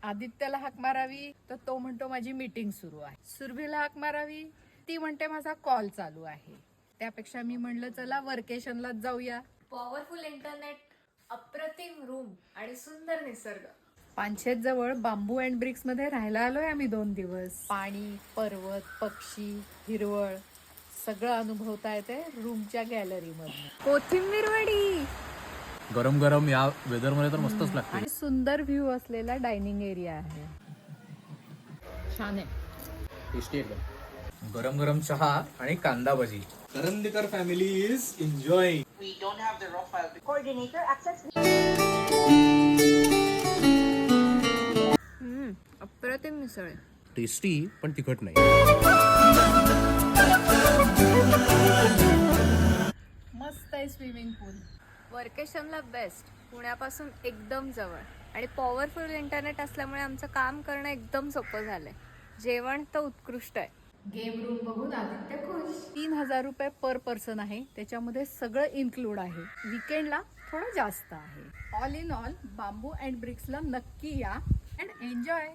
आदित्यला हाक मारावी तर तो म्हणतो माझी मीटिंग सुरू आहे. सुरभीला हाक मारावी ती म्हणते माझा कॉल चालू आहे. त्यापेक्षा मी म्हणलं चला वर्केशनलाच जाऊया. पॉवरफुल इंटरनेट, अप्रतिम रूम आणि सुंदर निसर्ग. पानशेत जवळ बांबू अँड ब्रिक्स मध्ये राहायला आलोय आम्ही 2 दिवस. पाणी, पर्वत, पक्षी, हिरवळ सगळं अनुभवता येते रूमच्या गॅलरी मध्ये. कोथिंबीर वडी गरम गरम या वेदर मध्ये तर मस्तच लागते. आणि सुंदर व्ह्यू असलेला डायनिंग एरिया आहे. छान आहे. टेस्टी एकदम. गरम गरम चहा आणि कांदा भजी. Karandikar family is enjoying. We don't have the raw file. Coordinator access. अप्रतिम मिसळ आहे. टेस्टी पण तिखट नाही. मस्त आहे स्विमिंग पूल. वर्केशनला बेस्ट. पुण्यापासून एकदम जवळ आणि पॉवरफुल इंटरनेट असल्यामुळे आमचं काम करणं एकदम सोपं झालंय. जेवण तर उत्कृष्ट आहे. गेम रूम बघून आदित्य खुश. 3,000 रुपये पर पर्सन आहे. त्याच्यामध्ये सगळं इन्क्लूड आहे. विकेंडला थोडं जास्त आहे. All in all bamboo and ब्रिक्सला नक्की या अँड एन्जॉय.